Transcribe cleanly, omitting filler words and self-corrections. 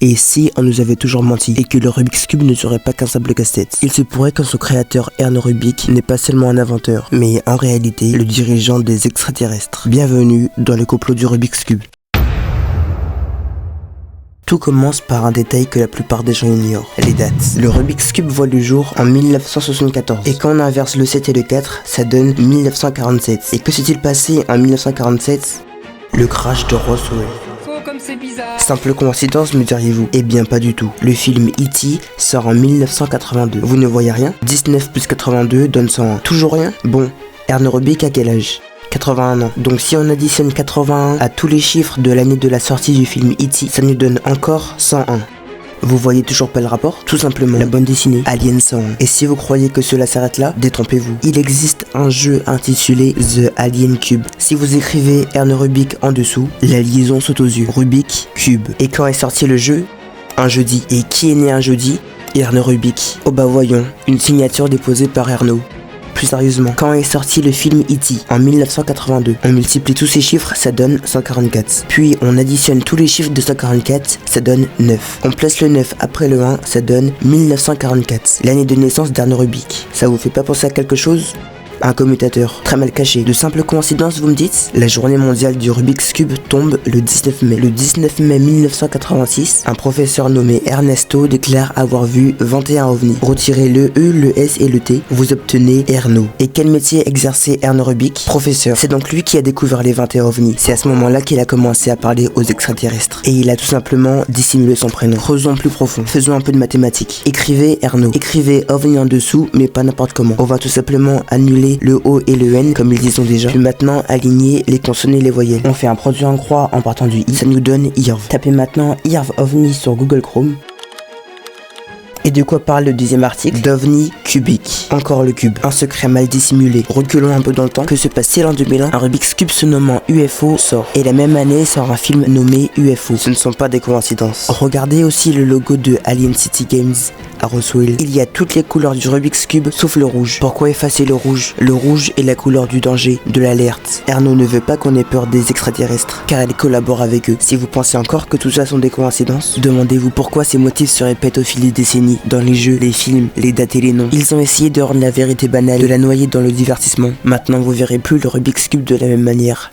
Et si on nous avait toujours menti et que le Rubik's Cube ne serait pas qu'un simple casse-tête? Il se pourrait que son créateur Erno Rubik n'est pas seulement un inventeur, mais en réalité le dirigeant des extraterrestres. Bienvenue dans le complot du Rubik's Cube. Tout commence par un détail que la plupart des gens ignorent, les dates. Le Rubik's Cube voit le jour en 1974. Et quand on inverse le 7 et le 4, ça donne 1947. Et que s'est-il passé en 1947? Le crash de Roswell. Simple coïncidence, me diriez-vous? Eh bien pas du tout. Le film E.T. sort en 1982. Vous ne voyez rien? 19 plus 82 donne 101. Toujours rien? Bon, Erno Rubik a quel âge? 81 ans. Donc si on additionne 81 à tous les chiffres de l'année de la sortie du film E.T., ça nous donne encore 101. Vous voyez toujours pas le rapport? Tout simplement, la bande dessinée Alien 101. Et si vous croyez que cela s'arrête là, détrompez-vous. Il existe un jeu intitulé The Alien Cube. Si vous écrivez Erno Rubik en dessous, la liaison saute aux yeux. Rubik Cube. Et quand est sorti le jeu? Un jeudi. Et qui est né un jeudi? Erno Rubik. Oh bah voyons, une signature déposée par Erno. Plus sérieusement, quand est sorti le film E.T. en 1982, on multiplie tous ces chiffres, ça donne 144. Puis on additionne tous les chiffres de 144, ça donne 9. On place le 9 après le 1, ça donne 1944. L'année de naissance d'Erno Rubik. Ça vous fait pas penser à quelque chose? Un commutateur, très mal caché. De simples coïncidences, vous me dites? La journée mondiale du Rubik's Cube tombe le 19 mai. Le 19 mai 1986, un professeur nommé Ernesto déclare avoir vu 21 ovnis. Retirez le E, le S et le T, vous obtenez Erno. Et quel métier exerçait Erno Rubik? Professeur. C'est donc lui qui a découvert les 21 ovnis. C'est à ce moment-là qu'il a commencé à parler aux extraterrestres. Et il a tout simplement dissimulé son prénom. Creusons plus profond. Faisons un peu de mathématiques. Écrivez Erno. Écrivez ovni en dessous, mais pas n'importe comment. On va tout simplement annuler le O et le N comme ils disent déjà. Puis maintenant aligner les consonnes et les voyelles. On fait un produit en croix en partant du I. Ça nous donne IRV. Tapez maintenant IRV OVNI sur Google Chrome. Et de quoi parle le deuxième article? D'ovni cubique. Encore le cube. Un secret mal dissimulé. Reculons un peu dans le temps. Que se passe-t-il en 2001? Un Rubik's Cube se nommant UFO sort. Et la même année sort un film nommé UFO. Ce ne sont pas des coïncidences. Regardez aussi le logo de Alien City Games à Roswell. Il y a toutes les couleurs du Rubik's Cube sauf le rouge. Pourquoi effacer le rouge? Le rouge est la couleur du danger, de l'alerte. Erno ne veut pas qu'on ait peur des extraterrestres, car il collabore avec eux. Si vous pensez encore que tout ça sont des coïncidences, demandez-vous pourquoi ces motifs se répètent au fil des décennies, dans les jeux, les films, les dates et les noms. Ils ont essayé de rendre la vérité banale, de la noyer dans le divertissement. Maintenant vous verrez plus le Rubik's Cube de la même manière.